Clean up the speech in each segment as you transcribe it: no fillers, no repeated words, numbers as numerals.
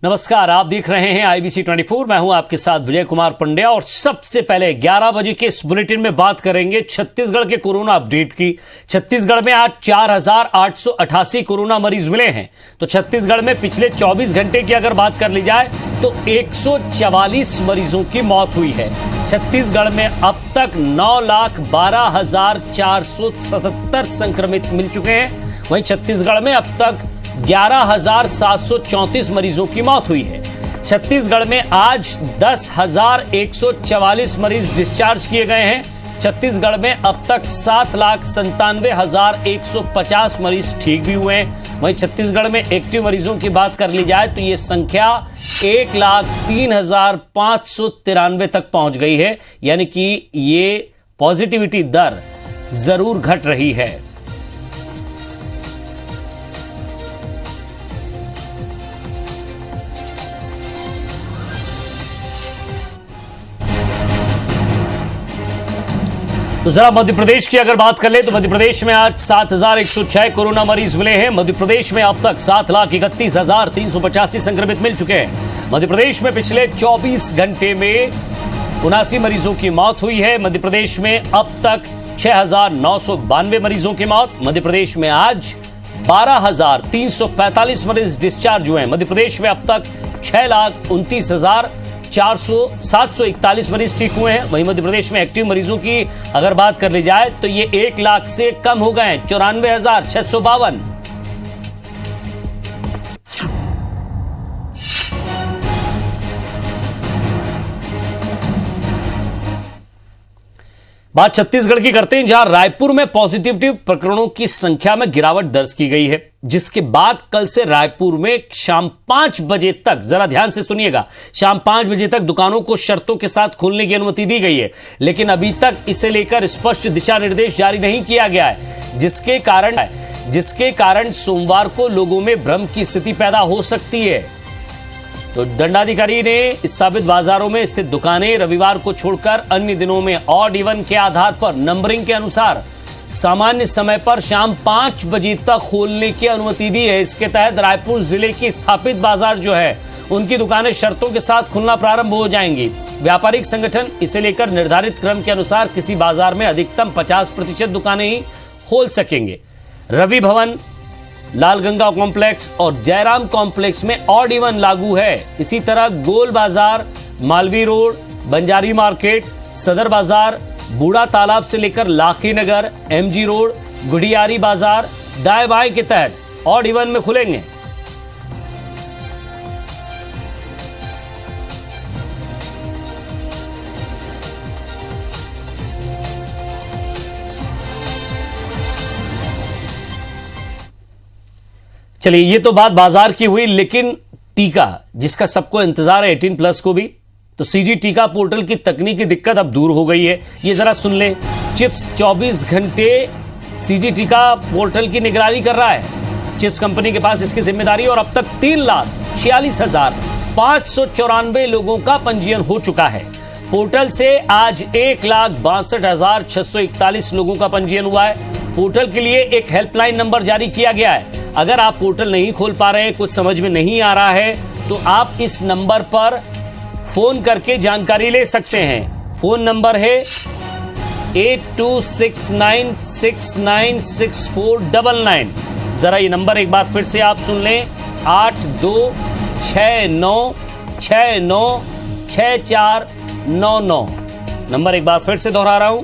नमस्कार, आप देख रहे हैं IBC 24। मैं हूं आपके साथ विजय कुमार पंड्या। और सबसे पहले मैं हूं आपके साथ विजय कुमार पंड्या और सबसे पहले 11 बजे के इस बुलेटिन में बात करेंगे छत्तीसगढ़ के कोरोना अपडेट की। छत्तीसगढ़ में आज 4,888 कोरोना मरीज मिले हैं। तो छत्तीसगढ़ में पिछले 24 घंटे की अगर बात कर ली जाए तो 144 मरीजों की मौत हुई है। छत्तीसगढ़ में अब तक 9,12,477 संक्रमित मिल चुके हैं। वहीं छत्तीसगढ़ में अब तक 11,734 मरीजों की मौत हुई है। छत्तीसगढ़ में आज 10,144 मरीज डिस्चार्ज किए गए हैं। छत्तीसगढ़ में अब तक 7,97,150 मरीज ठीक भी हुए हैं। वहीं छत्तीसगढ़ में एक्टिव मरीजों की बात कर ली जाए तो ये संख्या 1,03,593 तक पहुंच गई है। यानी कि ये पॉजिटिविटी दर जरूर घट रही है। तो जरा मध्य प्रदेश की अगर बात कर ले तो मध्य प्रदेश में आज 7,106 कोरोना मरीज मिले हैं। मध्य प्रदेश में अब तक 7,31,385 संक्रमित मिल चुके हैं। मध्य प्रदेश में पिछले 24 घंटे में 79 मरीजों की मौत हुई है। मध्य प्रदेश में अब तक 6,992 मरीजों की मौत। मध्य प्रदेश में आज 12,345 मरीज डिस्चार्ज हुए हैं। मध्य प्रदेश में अब तक 6,29,741 मरीज ठीक हुए हैं। वहीं मध्य प्रदेश में एक्टिव मरीजों की अगर बात कर ली जाए तो ये 1 लाख से कम हो गए हैं, 94,652। बात छत्तीसगढ़ की करते हैं, जहां रायपुर में पॉजिटिविटी प्रकरणों की संख्या में गिरावट दर्ज की गई है, जिसके बाद कल से रायपुर में शाम 5 बजे तक, जरा ध्यान से सुनिएगा, शाम 5 बजे तक दुकानों को शर्तों के साथ खोलने की अनुमति दी गई है। लेकिन अभी तक इसे लेकर स्पष्ट दिशा निर्देश जारी नहीं किया गया है, जिसके कारण सोमवार को लोगों में भ्रम की स्थिति पैदा हो सकती है। तो दंडाधिकारी ने स्थापित बाजारों में स्थित दुकानें रविवार को छोड़कर अन्य दिनों में ऑड इवन के आधार पर नंबरिंग के अनुसार सामान्य समय पर शाम 5 बजे तक खोलने की अनुमति दी है। इसके तहत रायपुर जिले की स्थापित बाजार जो है उनकी दुकानें शर्तों के साथ खुलना प्रारंभ हो जाएंगी। व्यापारिक संगठन इसे लेकर निर्धारित क्रम के अनुसार किसी बाजार में अधिकतम 50% दुकानें ही खोल सकेंगे। रवि भवन, लालगंगा कॉम्प्लेक्स और जयराम कॉम्प्लेक्स में ऑड इवन लागू है। इसी तरह गोल बाजार, मालवीय रोड, बंजारी मार्केट, सदर बाजार, बूढ़ा तालाब से लेकर लाखी नगर, MG रोड, गुड़ियारी बाजार, दाएं बाएं के तहत ऑड इवन में खुलेंगे। चलिए, ये तो बात बाजार की हुई, लेकिन टीका जिसका सबको इंतजार है 18+ को भी, तो CG टीका पोर्टल की तकनीकी दिक्कत अब दूर हो गई है। ये जरा सुन लें। चिप्स 24 घंटे CG टीका पोर्टल की निगरानी कर रहा है। चिप्स कंपनी के पास इसकी जिम्मेदारी और अब तक 3,46,594 लोगों का पंजीयन हो चुका है। पोर्टल से आज 1,62,641 लोगों का पंजीयन हुआ है। पोर्टल के लिए एक हेल्पलाइन नंबर जारी किया गया है। अगर आप पोर्टल नहीं खोल पा रहे हैं, कुछ समझ में नहीं आ रहा है, तो आप इस नंबर पर फोन करके जानकारी ले सकते हैं। फोन नंबर है 8269696499। जरा ये नंबर एक बार फिर से आप सुन लें, 8269696499। नंबर एक बार फिर से दोहरा रहा हूं,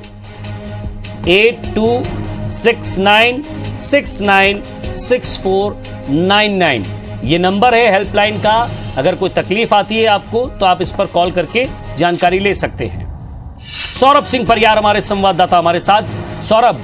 8269696499। ये नंबर है हेल्पलाइन का। अगर कोई तकलीफ आती है आपको तो आप इस पर कॉल करके जानकारी ले सकते हैं। सौरभ सिंह परियार हमारे संवाददाता हमारे साथ। सौरभ,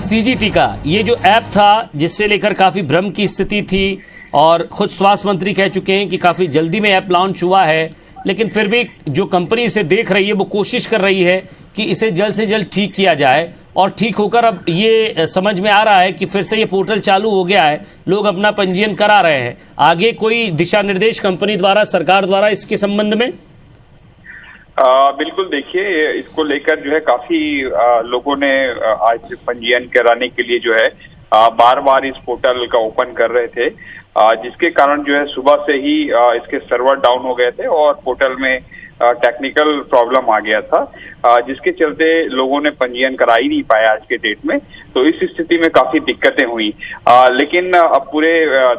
CG टीका ये जो ऐप था जिससे लेकर काफी भ्रम की स्थिति थी और खुद स्वास्थ्य मंत्री कह चुके हैं कि काफी जल्दी में ऐप लॉन्च हुआ है, लेकिन फिर भी जो कंपनी इसे देख रही है वो कोशिश कर रही है कि इसे जल्द से जल्द ठीक किया जाए। और ठीक होकर अब ये समझ में आ रहा है कि फिर से ये पोर्टल चालू हो गया है, लोग अपना पंजीयन करा रहे हैं। आगे कोई दिशा निर्देश कंपनी द्वारा, सरकार द्वारा इसके संबंध में? बिल्कुल, देखिए, इसको लेकर जो है काफी लोगों ने आज पंजीयन कराने के लिए जो है बार बार इस पोर्टल का ओपन कर रहे थे। जिसके कारण जो है सुबह से ही इसके सर्वर डाउन हो गए थे और पोर्टल में टेक्निकल प्रॉब्लम आ गया था, जिसके चलते लोगों ने पंजीयन करा ही नहीं पाया आज के डेट में। तो इस स्थिति में काफी दिक्कतें हुई, लेकिन अब पूरे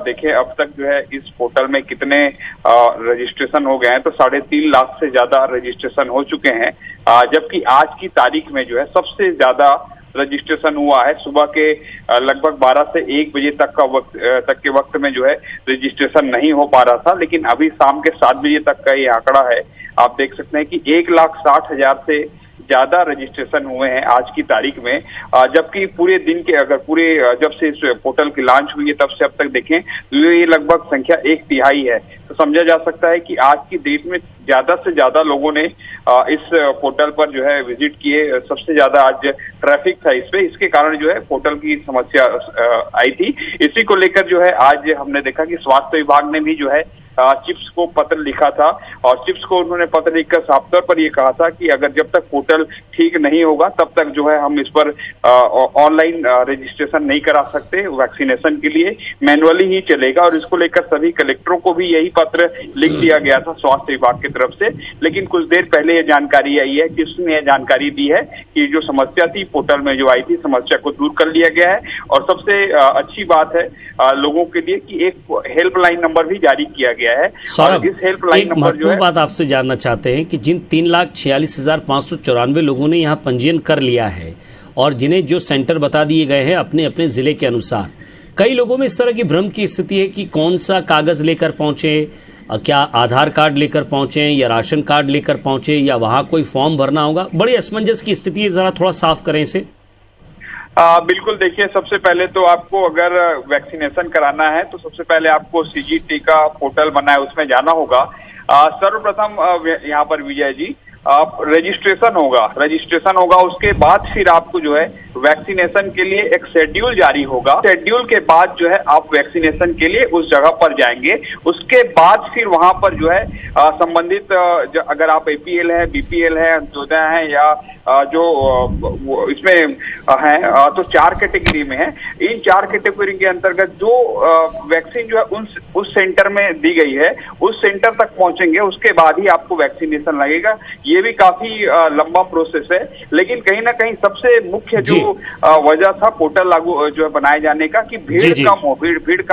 देखें अब तक जो है इस पोर्टल में कितने रजिस्ट्रेशन हो गए हैं, तो 3.5 लाख से ज्यादा रजिस्ट्रेशन हो चुके हैं। जबकि आज की तारीख में जो है सबसे ज्यादा रजिस्ट्रेशन हुआ है सुबह के लगभग 12 से 1 बजे तक के वक्त में जो है रजिस्ट्रेशन नहीं हो पा रहा था, लेकिन अभी शाम के 7 बजे तक का ये आंकड़ा है। आप देख सकते हैं कि 1,60,000 से ज्यादा रजिस्ट्रेशन हुए हैं आज की तारीख में, जबकि पूरे दिन के जब से इस पोर्टल की लॉन्च हुई है तब से अब तक देखें तो ये लगभग संख्या 1/3 है। तो समझा जा सकता है कि आज की डेट में ज्यादा से ज्यादा लोगों ने इस पोर्टल पर जो है विजिट किए, सबसे ज्यादा आज ट्रैफिक था इस पे, इसके कारण जो है पोर्टल की समस्या आई थी। इसी को लेकर जो है आज हमने देखा कि स्वास्थ्य विभाग ने भी जो है चिप्स को पत्र लिखा था और चिप्स को उन्होंने पत्र लिखकर साफ तौर पर ये कहा था कि अगर जब तक पोर्टल ठीक नहीं होगा तब तक जो है हम इस पर ऑनलाइन रजिस्ट्रेशन नहीं करा सकते, वैक्सीनेशन के लिए मैनुअली ही चलेगा। और इसको लेकर सभी कलेक्टरों को भी यही पत्र लिख दिया गया था स्वास्थ्य विभाग की तरफ से। लेकिन कुछ देर पहले ये जानकारी आई है कि उसने ये जानकारी दी है कि जो समस्या थी पोर्टल में जो आई थी, समस्या को दूर कर लिया गया है। और सबसे अच्छी बात है लोगों के लिए कि एक हेल्पलाइन नंबर भी जारी किया गया है। सौरभ, इस हेल्पलाइन एक नंबर जो महत्वपूर्ण है, बात आपसे जानना चाहते हैं कि जिन 3,46,594 लोगों ने यहाँ पंजीयन कर लिया है और जिन्हें जो सेंटर बता दिए गए हैं अपने अपने जिले के अनुसार, कई लोगों में इस तरह की भ्रम की स्थिति है कि कौन सा कागज लेकर पहुंचे, क्या आधार कार्ड लेकर पहुंचे या राशन कार्ड लेकर पहुंचे या वहां कोई फॉर्म भरना होगा। बड़ी असमंजस की स्थिति है, जरा थोड़ा साफ करें इसे। बिल्कुल, देखिए सबसे पहले तो आपको अगर वैक्सीनेशन कराना है तो सबसे पहले आपको CGT का पोर्टल बना है उसमें जाना होगा। सर्वप्रथम यहाँ पर विजय जी आप रजिस्ट्रेशन होगा, उसके बाद फिर आपको जो है वैक्सीनेशन के लिए एक शेड्यूल जारी होगा। शेड्यूल के बाद जो है आप वैक्सीनेशन के लिए उस जगह पर जाएंगे। उसके बाद फिर वहां पर जो है संबंधित अगर आप APL है, BPL है, अंत्योदय है या जो इसमें है तो 4 कैटेगरी में है। इन 4 कैटेगरी के अंतर्गत जो वैक्सीन जो है उस सेंटर में दी गई है उस सेंटर तक पहुंचेंगे, उसके बाद ही आपको वैक्सीनेशन लगेगा। ये भी काफी लंबा प्रोसेस है, लेकिन कहीं ना कहीं सबसे मुख्य जो वजह था पोर्टल लागू जो है बनाए जाने का कि भीड़ कम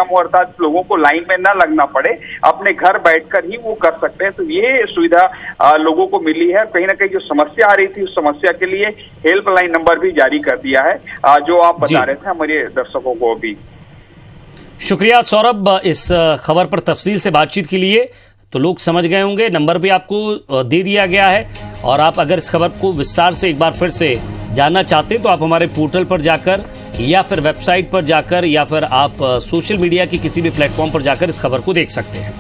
हो अर्थात लोगों को लाइन में ना लगना पड़े, अपने घर बैठकर ही वो कर सकते हैं। तो ये सुविधा लोगों को मिली है। कहीं ना कहीं जो समस्या आ रही थी उस समस्या के लिए हेल्पलाइन नंबर भी जारी कर दिया है, जो आप बता रहे थे हमारे दर्शकों को भी। शुक्रिया सौरभ इस खबर पर तफसील से बातचीत के लिए। तो लोग समझ गए होंगे, नंबर भी आपको दे दिया गया है और आप अगर इस खबर को विस्तार से एक बार फिर से जानना चाहते हैं तो आप हमारे पोर्टल पर जाकर या फिर वेबसाइट पर जाकर या फिर आप सोशल मीडिया की किसी भी प्लेटफॉर्म पर जाकर इस खबर को देख सकते हैं।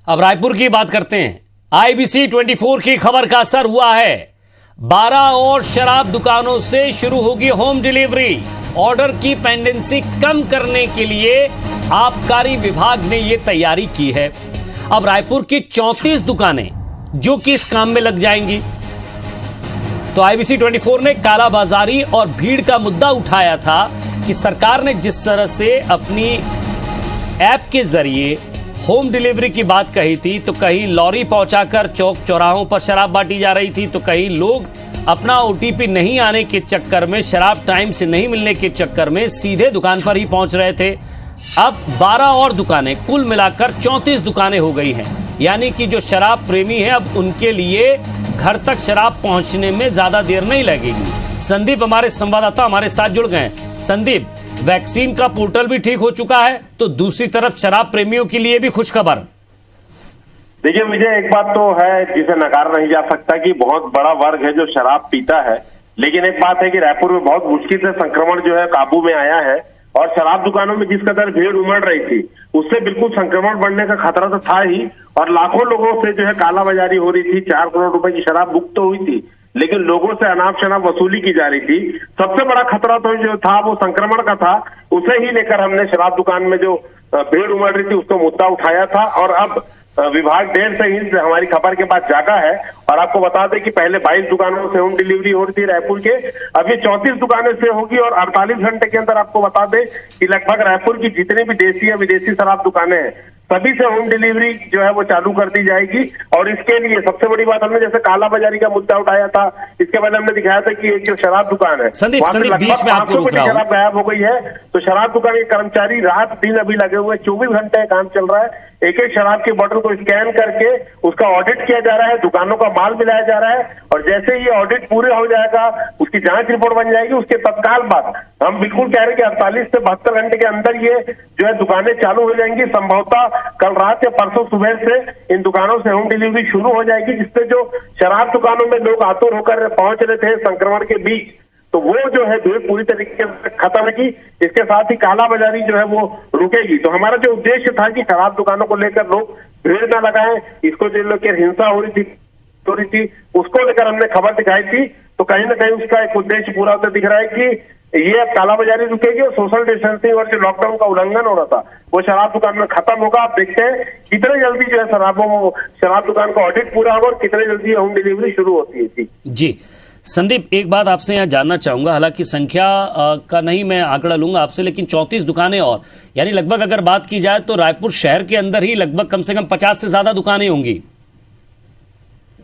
अब रायपुर की बात करते हैं। IBC 24 की खबर का असर हुआ है। 12 और शराब दुकानों से शुरू होगी होम डिलीवरी। ऑर्डर की पेंडेंसी कम करने के लिए आबकारी विभाग ने यह तैयारी की है। अब रायपुर की 34 दुकानें जो कि इस काम में लग जाएंगी। तो IBC 24 ने कालाबाजारी और भीड़ का मुद्दा उठाया था कि सरकार ने जिस तरह से अपनी ऐप के जरिए होम डिलीवरी की बात कही थी, तो कहीं लॉरी पहुंचाकर चौक चौराहों पर शराब बांटी जा रही थी, तो कहीं लोग अपना OTP नहीं आने के चक्कर में, शराब टाइम से नहीं मिलने के चक्कर में सीधे दुकान पर ही पहुंच रहे थे। अब 12 और दुकानें, कुल मिलाकर 34 दुकानें हो गई हैं। यानी कि जो शराब प्रेमी हैं अब उनके लिए घर तक शराब पहुंचने में ज्यादा देर नहीं लगेगी। संदीप हमारे संवाददाता हमारे साथ जुड़ गए। संदीप, वैक्सीन का पोर्टल भी ठीक हो चुका है, तो दूसरी तरफ शराब प्रेमियों के लिए भी खुश खबर। देखिए विजय, एक बात तो है जिसे नकार नहीं जा सकता कि बहुत बड़ा वर्ग है जो शराब पीता है, लेकिन एक बात है कि रायपुर में बहुत मुश्किल से संक्रमण जो है काबू में आया है और शराब दुकानों में जिस कदर भीड़ उमड़ रही थी उससे बिल्कुल संक्रमण बढ़ने का खतरा तो था ही और लाखों लोगों से जो है कालाबाजारी हो रही थी। 4 करोड़ रुपए की शराब बुक तो हुई थी, लेकिन लोगों से अनाप शनाप वसूली की जा रही थी। सबसे बड़ा खतरा तो जो था वो संक्रमण का था। उसे ही लेकर हमने शराब दुकान में जो भीड़ उमड़ रही थी उसको मुद्दा उठाया था और अब विभाग 1.5 इंच हमारी खबर के बाद जागा है। और आपको बता दें कि पहले 22 दुकानों से होम डिलीवरी हो रही थी रायपुर के, अब ये 34 दुकानों से होगी। और 48 घंटे के अंदर आपको बता दें कि लगभग रायपुर की जितनी भी देसी या विदेशी शराब दुकानें हैं सभी से होम डिलीवरी जो है वो चालू कर दी जाएगी। और इसके लिए सबसे बड़ी बात, हमने जैसे काला बाजारी का मुद्दा उठाया था, इसके पहले हमने दिखाया था कि एक जो शराब दुकान है संदीप बीच में आपको रुक रहा हूं। शराब गायब हो गई है। तो शराब दुकान के कर्मचारी रात दिन अभी लगे हुए, 24 घंटे काम चल रहा है। एक एक शराब की बोतल को स्कैन करके उसका ऑडिट किया जा रहा है, दुकानों का माल मिलाया जा रहा है। और जैसे ये ऑडिट पूरे हो जाएगा, उसकी जांच रिपोर्ट बन जाएगी, उसके तत्काल बाद हम बिल्कुल कह रहे हैं कि 48 से 72 घंटे के अंदर ये जो है दुकानें चालू हो जाएंगी। संभवतः कल रात या परसों सुबह से इन दुकानों से होम डिलीवरी शुरू हो जाएगी, जिससे जो शराब दुकानों में लोग आतुर होकर पहुंच रहे थे संक्रमण के बीच, तो वो जो है भीड़ पूरी तरीके से खत्म होगी। इसके साथ ही काला बाजारी जो है वो रुकेगी। तो हमारा जो उद्देश्य था कि शराब दुकानों को लेकर लोग भीड़ न लगाएं, इसको जो लेकर हिंसा हो रही थी उसको लेकर हमने खबर दिखाई थी। तो कहीं ना कहीं उसका एक उद्देश्य पूरा होता दिख रहा है कि ये अब कालाबाजारी रुकेगी और सोशल डिस्टेंसिंग और जो लॉकडाउन का उल्लंघन हो रहा था वो शराब दुकान में खत्म होगा। आप देखते हैं कितने जल्दी जो है शराब दुकान का ऑडिट पूरा होगा और कितने जल्दी होम डिलीवरी शुरू होती है। जी संदीप, एक बात आपसे यहाँ जानना चाहूंगा, हालांकि संख्या का नहीं मैं आंकड़ा लूंगा आपसे, लेकिन 34 दुकानें और यानी लगभग अगर बात की जाए तो रायपुर शहर के अंदर ही लगभग कम से कम 50 से ज्यादा दुकानें होंगी।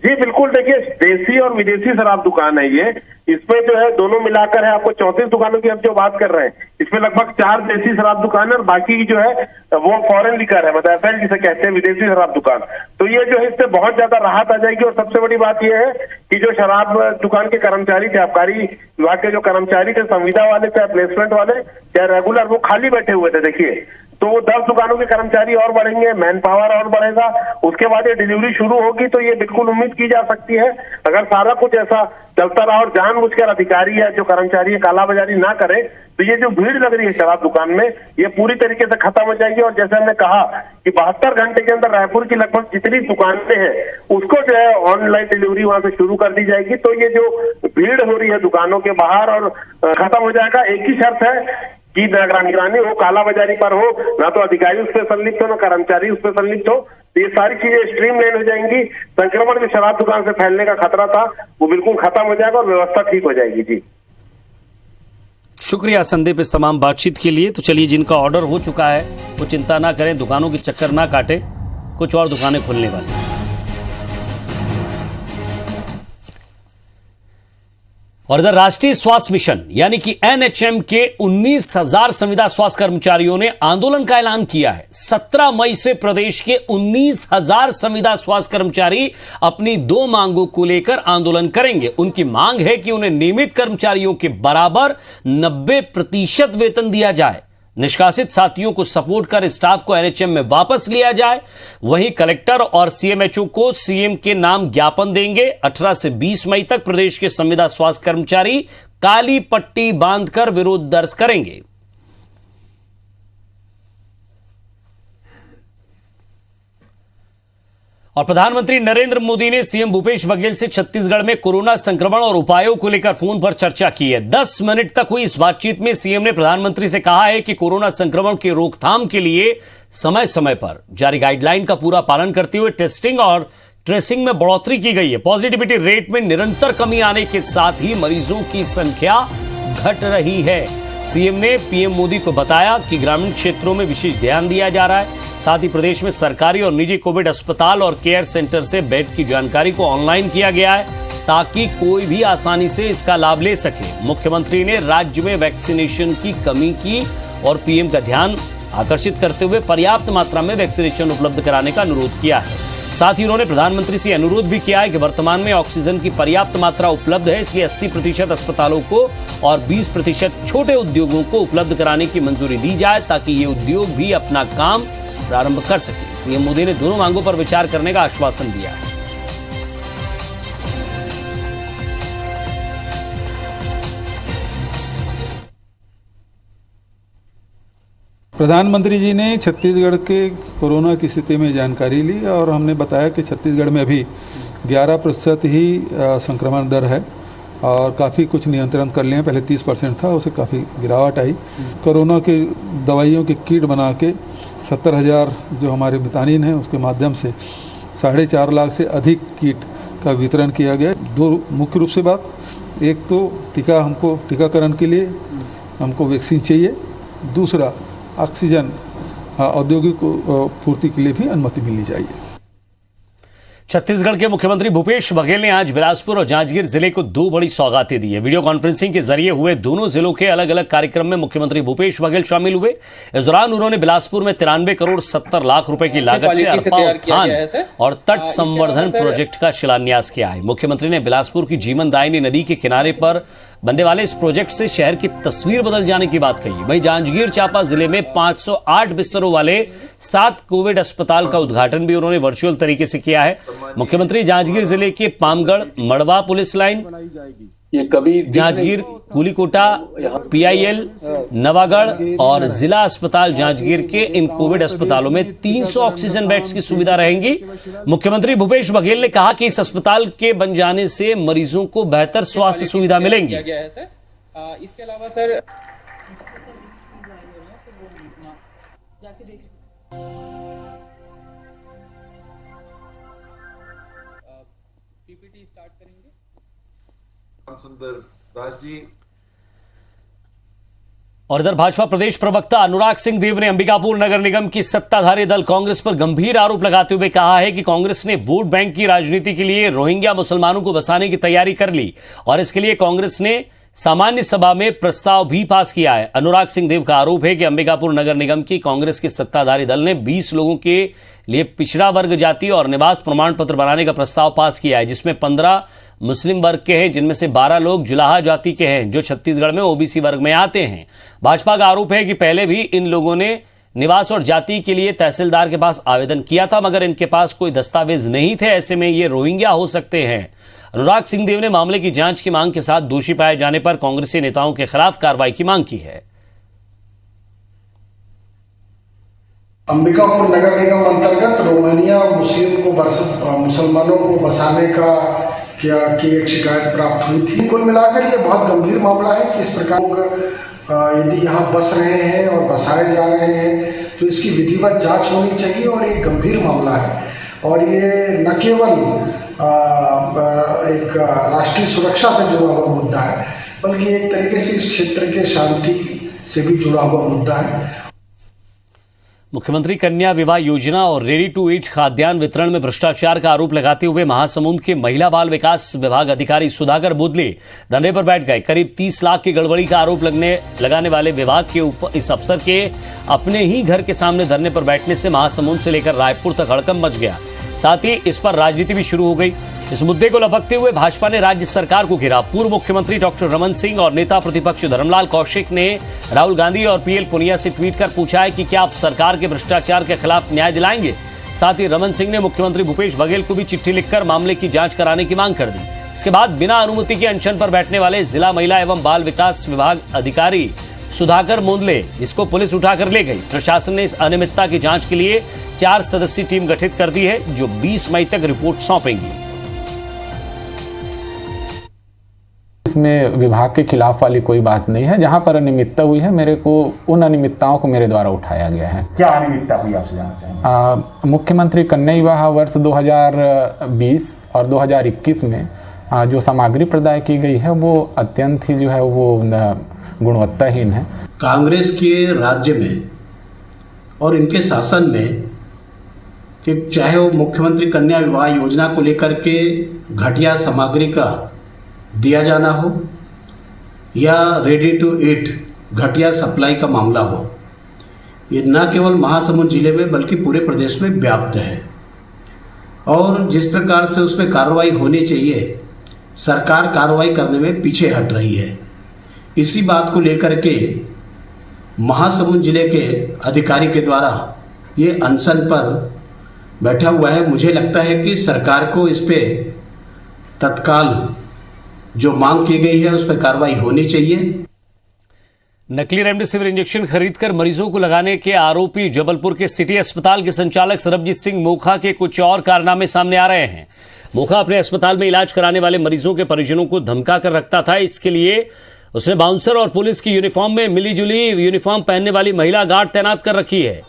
जी बिल्कुल, देखिए देसी और विदेशी शराब दुकान है ये, इसमें जो है दोनों मिलाकर है आपको 34 दुकानों की हम जो बात कर रहे हैं, इसमें लगभग 4 देसी शराब दुकान है और बाकी जो है वो फॉरेन लिकर है, मतलब एफएल जिसे कहते हैं, विदेशी शराब दुकान। तो ये जो है इससे बहुत ज्यादा राहत आ जाएगी। और सबसे बड़ी बात यह है कि जो शराब दुकान के कर्मचारी थे, आबकारी विभाग के जो कर्मचारी थे, संविदा वाले चाहे प्लेसमेंट वाले चाहे रेगुलर, वो खाली बैठे हुए थे। देखिए तो वो 10 दुकानों के कर्मचारी और बढ़ेंगे, मैन पावर और बढ़ेगा। उसके बाद ये डिलीवरी शुरू होगी तो ये बिल्कुल उम्मीद की जा सकती है, अगर सारा कुछ ऐसा चलता रहा और जानबूझकर अधिकारी या जो कर्मचारी है कालाबाजारी ना करे, तो ये जो भीड़ लग रही है शराब दुकान में ये पूरी तरीके से खत्म हो जाएगी। और जैसे हमने कहा कि 72 घंटे के अंदर रायपुर की लगभग जितनी दुकानें हैं उसको जो है ऑनलाइन डिलीवरी वहां से शुरू कर दी जाएगी। तो ये जो भीड़ हो रही है दुकानों के बाहर और खत्म हो जाएगा। एक ही शर्त है कि निगरानी हो, कालाबाजारी पर हो, ना तो अधिकारी उस पर संलिप्त हो ना कर्मचारी उस पर संलिप्त हो। तो ये सारी चीजें स्ट्रीमलाइन हो जाएंगी। संक्रमण जो शराब दुकान से फैलने का खतरा था वो बिल्कुल खत्म हो जाएगा और व्यवस्था ठीक हो जाएगी। जी शुक्रिया संदीप इस तमाम बातचीत के लिए। तो चलिए, जिनका ऑर्डर हो चुका है वो चिंता ना करें, दुकानों की चक्कर ना काटे, कुछ और दुकानें खुलने वाली। और इधर राष्ट्रीय स्वास्थ्य मिशन यानी कि एनएचएम के 19,000 संविदा स्वास्थ्य कर्मचारियों ने आंदोलन का ऐलान किया है। 17 मई से प्रदेश के 19,000 संविदा स्वास्थ्य कर्मचारी अपनी 2 मांगों को लेकर आंदोलन करेंगे। उनकी मांग है कि उन्हें नियमित कर्मचारियों के बराबर 90% वेतन दिया जाए, निष्कासित साथियों को सपोर्ट कर स्टाफ को एनएचएम में वापस लिया जाए। वहीं कलेक्टर और सीएमएचओ को सीएम के नाम ज्ञापन देंगे। 18 से 20 मई तक प्रदेश के संविदा स्वास्थ्य कर्मचारी काली पट्टी बांधकर विरोध दर्ज करेंगे। और प्रधानमंत्री नरेंद्र मोदी ने सीएम भूपेश बघेल से छत्तीसगढ़ में कोरोना संक्रमण और उपायों को लेकर फोन पर चर्चा की है। 10 मिनट तक हुई इस बातचीत में सीएम ने प्रधानमंत्री से कहा है कि कोरोना संक्रमण के रोकथाम के लिए समय समय पर जारी गाइडलाइन का पूरा पालन करते हुए टेस्टिंग और ट्रेसिंग में बढ़ोतरी की गई है। पॉजिटिविटी रेट में निरंतर कमी आने के साथ ही मरीजों की संख्या घट रही है। सीएम ने पीएम मोदी को बताया कि ग्रामीण क्षेत्रों में विशेष ध्यान दिया जा रहा है। साथ ही प्रदेश में सरकारी और निजी कोविड अस्पताल और केयर सेंटर से बेड की जानकारी को ऑनलाइन किया गया है ताकि कोई भी आसानी से इसका लाभ ले सके। मुख्यमंत्री ने राज्य में वैक्सीनेशन की कमी की और पीएम का ध्यान आकर्षित करते हुए पर्याप्त मात्रा में वैक्सीनेशन उपलब्ध कराने का अनुरोध किया है। साथ ही उन्होंने प्रधानमंत्री से अनुरोध भी किया है कि वर्तमान में ऑक्सीजन की पर्याप्त मात्रा उपलब्ध है, इसलिए 80% अस्पतालों को और 20% छोटे उद्योगों को उपलब्ध कराने की मंजूरी दी जाए ताकि ये उद्योग भी अपना काम प्रारंभ कर सके। पीएम मोदी ने दोनों मांगों पर विचार करने का आश्वासन दिया है। प्रधानमंत्री जी ने छत्तीसगढ़ के कोरोना की स्थिति में जानकारी ली और हमने बताया कि छत्तीसगढ़ में अभी 11% ही संक्रमण दर है और काफ़ी कुछ नियंत्रण कर लिए हैं। पहले 30% था, उसे काफ़ी गिरावट आई। कोरोना के दवाइयों की किट बना के 70,000 जो हमारे मितानिन हैं उसके माध्यम से 4.5 लाख से अधिक किट का वितरण किया गया। दो मुख्य रूप से बात, एक तो टीकाकरण के लिए हमको वैक्सीन चाहिए, दूसरा ऑक्सीजन औद्योगिक पूर्ति के लिए भी अनुमति मिलनी चाहिए। छत्तीसगढ़ के मुख्यमंत्री भूपेश बघेल ने आज बिलासपुर और जांजगीर जिले को 2 बड़ी सौगातें दी है। वीडियो कॉन्फ्रेंसिंग के जरिए हुए दोनों जिलों के अलग अलग कार्यक्रम में मुख्यमंत्री भूपेश बघेल शामिल हुए। इस दौरान उन्होंने बिलासपुर में 93 करोड़ 70 लाख रुपए की लागत से अरपा उत्थान और तट संवर्धन प्रोजेक्ट का शिलान्यास किया है। मुख्यमंत्री ने बिलासपुर की जीवनदायिनी नदी के किनारे पर बनने वाले इस प्रोजेक्ट से शहर की तस्वीर बदल जाने की बात कही। वहीं जांजगीर चांपा जिले में 508 बिस्तरों वाले 7 कोविड अस्पताल का उद्घाटन भी उन्होंने वर्चुअल तरीके से किया है। मुख्यमंत्री जांजगीर जिले के Pamgarh Madwa police line, Janjgir Kulikota, PIL Navagarh और जिला अस्पताल जांजगीर के इन कोविड अस्पतालों में 300 ऑक्सीजन बेड्स की सुविधा रहेंगी। मुख्यमंत्री भूपेश बघेल ने कहा कि इस अस्पताल के बन जाने से मरीजों को बेहतर स्वास्थ्य सुविधा मिलेंगी। इसके अलावा सर PPT स्टार्ट करेंगे। सुंदर दास जी। और इधर भाजपा प्रदेश प्रवक्ता अनुराग सिंह देव ने अंबिकापुर नगर निगम की सत्ताधारी दल कांग्रेस पर गंभीर आरोप लगाते हुए कहा है कि कांग्रेस ने वोट बैंक की राजनीति के लिए रोहिंग्या मुसलमानों को बसाने की तैयारी कर ली और इसके लिए कांग्रेस ने सामान्य सभा में प्रस्ताव भी पास किया है। अनुराग सिंह देव का आरोप है कि अंबिकापुर नगर निगम की कांग्रेस के सत्ताधारी दल ने 20 लोगों के लिए पिछड़ा वर्ग जाति और निवास प्रमाण पत्र बनाने का प्रस्ताव पास किया है, जिसमें 15 मुस्लिम वर्ग के हैं, जिनमें से 12 लोग जुलाहा जाति के हैं जो छत्तीसगढ़ में OBC वर्ग में आते हैं। भाजपा का आरोप है कि पहले भी इन लोगों ने निवास और जाति के लिए तहसीलदार के पास आवेदन किया था, मगर इनके पास कोई दस्तावेज नहीं थे, ऐसे में ये रोहिंग्या हो सकते हैं। अनुराग सिंह देव ने मामले की जांच की मांग के साथ दोषी पाए जाने पर कांग्रेसी नेताओं के खिलाफ कार्रवाई की मांग की है। अंबिकापुर नगर निगम अंतर्गत रोहिंग्या मुसलमानों को बसाने का की एक शिकायत प्राप्त हुई थी। कुल मिलाकर ये बहुत गंभीर मामला है कि इस प्रकार लोग यदि यहाँ बस रहे हैं और बसाए जा रहे हैं तो इसकी विधिवत जांच होनी चाहिए और ये गंभीर मामला है और ये न केवल एक राष्ट्रीय सुरक्षा से जुड़ा हुआ मुद्दा है बल्कि एक तरीके से इस क्षेत्र के शांति से भी जुड़ा हुआ मुद्दा है। मुख्यमंत्री कन्या विवाह योजना और रेडी टू ईट खाद्यान्न वितरण में भ्रष्टाचार का आरोप लगाते हुए महासमुंद के महिला बाल विकास विभाग अधिकारी सुधाकर बोदले धरने पर बैठ गए। करीब 30 लाख की गड़बड़ी का आरोप लगाने वाले विभाग के ऊपर इस अफसर के अपने ही घर के सामने धरने पर बैठने से महासमुंद से लेकर रायपुर तक हड़कंप मच गया। साथ ही इस पर राजनीति भी शुरू हो गई। इस मुद्दे को लपकते हुए भाजपा ने राज्य सरकार को घेरा। पूर्व मुख्यमंत्री डॉक्टर रमन सिंह और नेता प्रतिपक्ष धर्मलाल कौशिक ने राहुल गांधी और PL पुनिया से ट्वीट कर पूछा है कि क्या आप सरकार के भ्रष्टाचार के खिलाफ न्याय दिलाएंगे। साथ ही रमन सिंह ने मुख्यमंत्री भूपेश बघेल को भी चिट्ठी लिखकर मामले की जांच कराने की मांग कर दी। इसके बाद बिना अनुमति के अनशन पर बैठने वाले जिला महिला एवं बाल विकास विभाग अधिकारी सुधाकर मोंदले, जिसको पुलिस उठाकर ले गई। प्रशासन ने इस अनियमितता की जांच के लिए 4 सदस्यीय टीम गठित कर दी है जो 20 मई तक रिपोर्ट सौंपेंगी। इसमें विभाग के खिलाफ वाली कोई बात नहीं है। जहां पर अनियमितता हुई है मेरे को उन अनियमितताओं को मेरे द्वारा उठाया गया है। क्या अनियमितता हुई आपसे जानना चाहेंगे? मुख्यमंत्री कन्या विवाह वर्ष 2020 और 2021 में जो सामग्री प्रदाय की गई है वो अत्यंत ही जो है वो गुणवत्ताहीन है। कांग्रेस के राज्य में और इनके शासन में कि चाहे वो मुख्यमंत्री कन्या विवाह योजना को लेकर के घटिया सामग्री का दिया जाना हो या रेडी टू ईट घटिया सप्लाई का मामला हो, ये न केवल महासमुंद जिले में बल्कि पूरे प्रदेश में व्याप्त है और जिस प्रकार से उसमें कार्रवाई होनी चाहिए सरकार कार्रवाई करने में पीछे हट रही है। इसी बात को लेकर के महासमुंद जिले के अधिकारी के द्वारा ये अनशन पर बैठा हुआ है। मुझे लगता है कि सरकार को इस पे तत्काल जो मांग की गई है उस पर कार्रवाई होनी चाहिए। नकली रेमडेसिविर इंजेक्शन खरीदकर मरीजों को लगाने के आरोपी जबलपुर के सिटी अस्पताल के संचालक सरबजीत सिंह मोखा के कुछ और कारनामे सामने आ रहे हैं। मोखा अपने अस्पताल में इलाज कराने वाले मरीजों के परिजनों को धमका कर रखता था। इसके लिए उसने बाउंसर और पुलिस की यूनिफॉर्म में मिलीजुली यूनिफॉर्म पहनने वाली महिला गार्ड तैनात कर रखी है।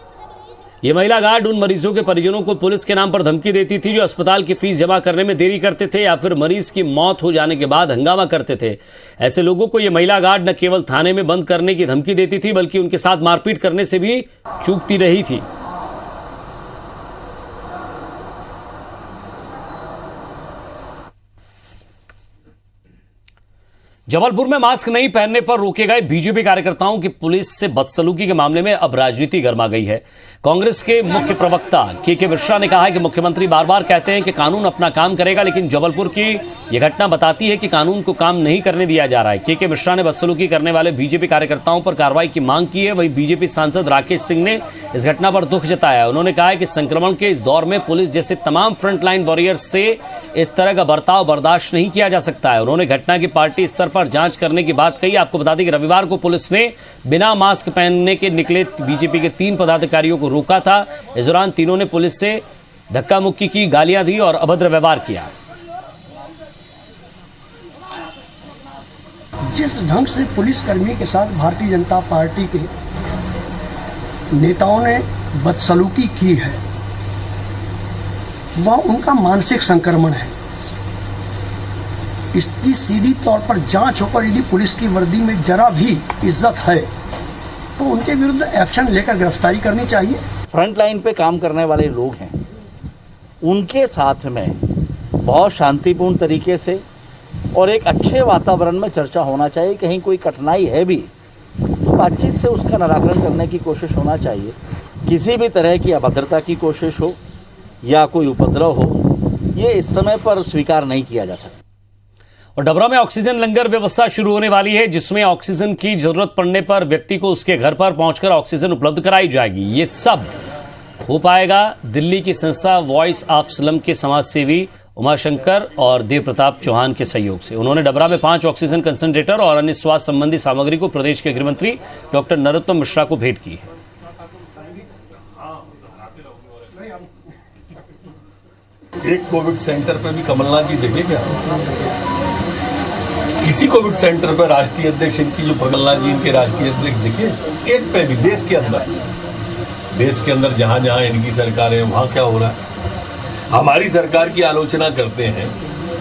ये महिला गार्ड उन मरीजों के परिजनों को पुलिस के नाम पर धमकी देती थी जो अस्पताल की फीस जमा करने में देरी करते थे या फिर मरीज की मौत हो जाने के बाद हंगामा करते थे। ऐसे लोगों को ये महिला गार्ड न केवल थाने में बंद करने की धमकी देती थी बल्कि उनके साथ मारपीट करने से भी चूकती रही थी। जबलपुर में मास्क नहीं पहनने पर रोके गए बीजेपी कार्यकर्ताओं की पुलिस से बदसलूकी के मामले में अब राजनीति गर्मा गई है। कांग्रेस के मुख्य प्रवक्ता के मिश्रा ने कहा है कि मुख्यमंत्री बार बार कहते हैं कि कानून अपना काम करेगा, लेकिन जबलपुर की यह घटना बताती है कि कानून को काम नहीं करने दिया जा रहा है। के मिश्रा ने बदसलूकी करने वाले बीजेपी कार्यकर्ताओं पर कार्रवाई की मांग की है। वहीं बीजेपी सांसद राकेश सिंह ने इस घटना पर दुख जताया। उन्होंने कहा है कि संक्रमण के इस दौर में पुलिस जैसे तमाम फ्रंटलाइन वॉरियर्स से इस तरह का बर्ताव बर्दाश्त नहीं किया जा सकता है। उन्होंने घटना की पार्टी स्तर पर जांच करने की बात कही। आपको बता दें कि रविवार को पुलिस ने बिना मास्क पहनने के निकले बीजेपी के 3 पदाधिकारियों को रोका था। इस दौरान तीनों ने पुलिस से धक्का मुक्की की, गालियां दी और अभद्र व्यवहार किया। जिस ढंग से पुलिसकर्मी के साथ भारतीय जनता पार्टी के नेताओं ने बदसलूकी की है, वह उनका मानसिक संक्रमण है। इसकी सीधी तौर पर जांच होकर यदि पुलिस की वर्दी में जरा भी इज्जत है तो उनके विरुद्ध एक्शन लेकर गिरफ्तारी करनी चाहिए। फ्रंट लाइन पे काम करने वाले लोग हैं, उनके साथ में बहुत शांतिपूर्ण तरीके से और एक अच्छे वातावरण में चर्चा होना चाहिए। कहीं कोई कठिनाई है भी तो बातचीत से उसका निराकरण करने की कोशिश होना चाहिए। किसी भी तरह की अभद्रता की कोशिश हो या कोई उपद्रव हो, ये इस समय पर स्वीकार नहीं किया जा सकता। और डबरा में ऑक्सीजन लंगर व्यवस्था शुरू होने वाली है, जिसमें ऑक्सीजन की जरूरत पड़ने पर व्यक्ति को उसके घर पर पहुंचकर ऑक्सीजन उपलब्ध कराई जाएगी। ये सब हो पाएगा दिल्ली की संस्था वॉइस ऑफ स्लम के समाजसेवी उमाशंकर और देव प्रताप चौहान के सहयोग से। उन्होंने डबरा में 5 ऑक्सीजन कंसंट्रेटर और अन्य स्वास्थ्य संबंधी सामग्री को प्रदेश के गृहमंत्री डॉक्टर नरोत्तम मिश्रा को भेंट की है। एक कोविड सेंटर पे भी कमलनाथ जी देखे क्या? किसी कोविड सेंटर पर राष्ट्रीय अध्यक्ष इनकी जो कमलनाथ जी इनके राष्ट्रीय अध्यक्ष दिखे? एक पे भी देश के अंदर जहां जहां इनकी सरकार है वहां क्या हो रहा है? हमारी सरकार की आलोचना करते हैं,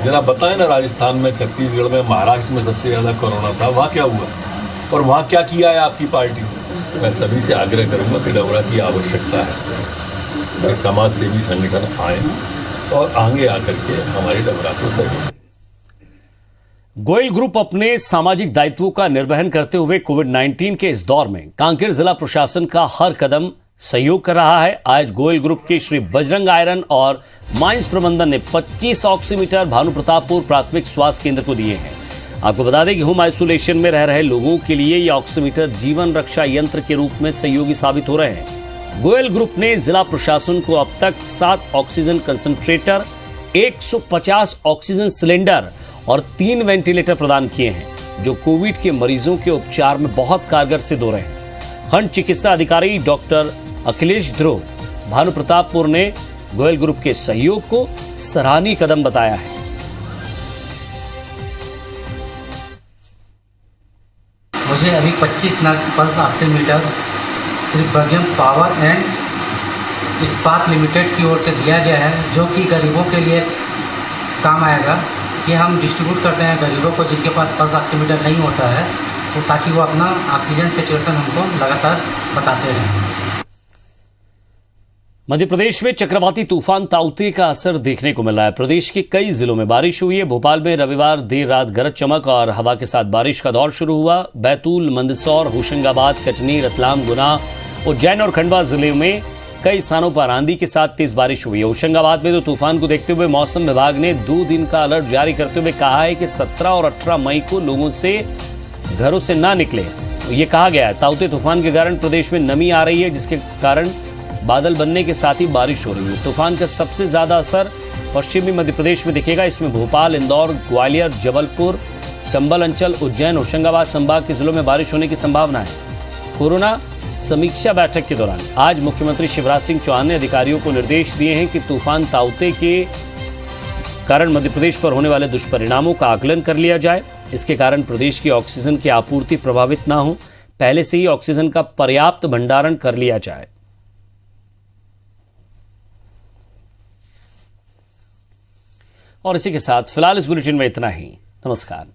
जरा बताएं ना, राजस्थान में, छत्तीसगढ़ में, महाराष्ट्र में सबसे ज्यादा कोरोना था, वहां क्या हुआ और वहां क्या किया है आपकी पार्टी ने? मैं सभी से आग्रह करूंगा कि डबरा की आवश्यकता है, समाज सेवी संगठन आए और आगे आकर के हमारे डबरा को सहयोग। गोयल ग्रुप अपने सामाजिक दायित्वों का निर्वहन करते हुए कोविड-19 के इस दौर में कांकेर जिला प्रशासन का हर कदम सहयोग कर रहा है। आज गोयल ग्रुप के श्री बजरंग आयरन और माइंस प्रबंधन ने 25 ऑक्सीमीटर भानु प्रतापपुर प्राथमिक स्वास्थ्य केंद्र को दिए हैं। आपको बता दें कि होम आइसोलेशन में रह रहे लोगों के लिए ये ऑक्सीमीटर जीवन रक्षा यंत्र के रूप में सहयोगी साबित हो रहे हैं। गोयल ग्रुप ने जिला प्रशासन को अब तक 7 ऑक्सीजन कंसंट्रेटर, 150 ऑक्सीजन सिलेंडर और 3 वेंटिलेटर प्रदान किए हैं, जो कोविड के मरीजों के उपचार में बहुत कारगर सिद्ध हो रहे हैं। खंड चिकित्सा अधिकारी डॉक्टर अखिलेश ध्रुव भानु प्रतापपुर ने गोयल ग्रुप के सहयोग को सराहनीय कदम बताया है। मुझे अभी 25 नग pulse oximeter Shri Bajrang power and इस्पात लिमिटेड की ओर से दिया गया है, जो कि गरीबों के लिए काम आएगा। ये हम डिस्ट्रीब्यूट करते हैं गरीबों को जिनके पास पल्स ऑक्सीमीटर नहीं होता है, ताकि वो अपना ऑक्सीजन सिचुएशन हमको लगातार बताते रहें। मध्य प्रदेश में चक्रवाती तूफान ताउते का असर देखने को मिला है। प्रदेश के कई जिलों में बारिश हुई है। भोपाल में रविवार देर रात गरज चमक और हवा के साथ बारिश का दौर शुरू हुआ। बैतूल, मंदसौर, होशंगाबाद, कटनी, रतलाम, गुना, उज्जैन और खंडवा जिले में कई स्थानों पर आंधी के साथ तेज बारिश हुई है। होशंगाबाद में तो तूफान को देखते हुए मौसम विभाग ने 2 दिन का अलर्ट जारी करते हुए कहा है कि 17 और 18 मई को लोगों से घरों से ना निकले। ये कहा गया है ताउते तूफान के कारण प्रदेश में नमी आ रही है, जिसके कारण बादल बनने के साथ ही बारिश हो रही है। तूफान का सबसे ज्यादा असर पश्चिमी मध्य प्रदेश में दिखेगा। इसमें भोपाल, इंदौर, ग्वालियर, जबलपुर, चंबल अंचल, उज्जैन, होशंगाबाद संभाग के जिलों में बारिश होने की संभावना है। कोरोना समीक्षा बैठक के दौरान आज मुख्यमंत्री शिवराज सिंह चौहान ने अधिकारियों को निर्देश दिए हैं कि तूफान ताउते के कारण मध्य प्रदेश पर होने वाले दुष्परिणामों का आकलन कर लिया जाए। इसके कारण प्रदेश की ऑक्सीजन की आपूर्ति प्रभावित ना हो, पहले से ही ऑक्सीजन का पर्याप्त भंडारण कर लिया जाए। और इसी के साथ फिलहाल इस बुलेटिन में इतना ही। नमस्कार।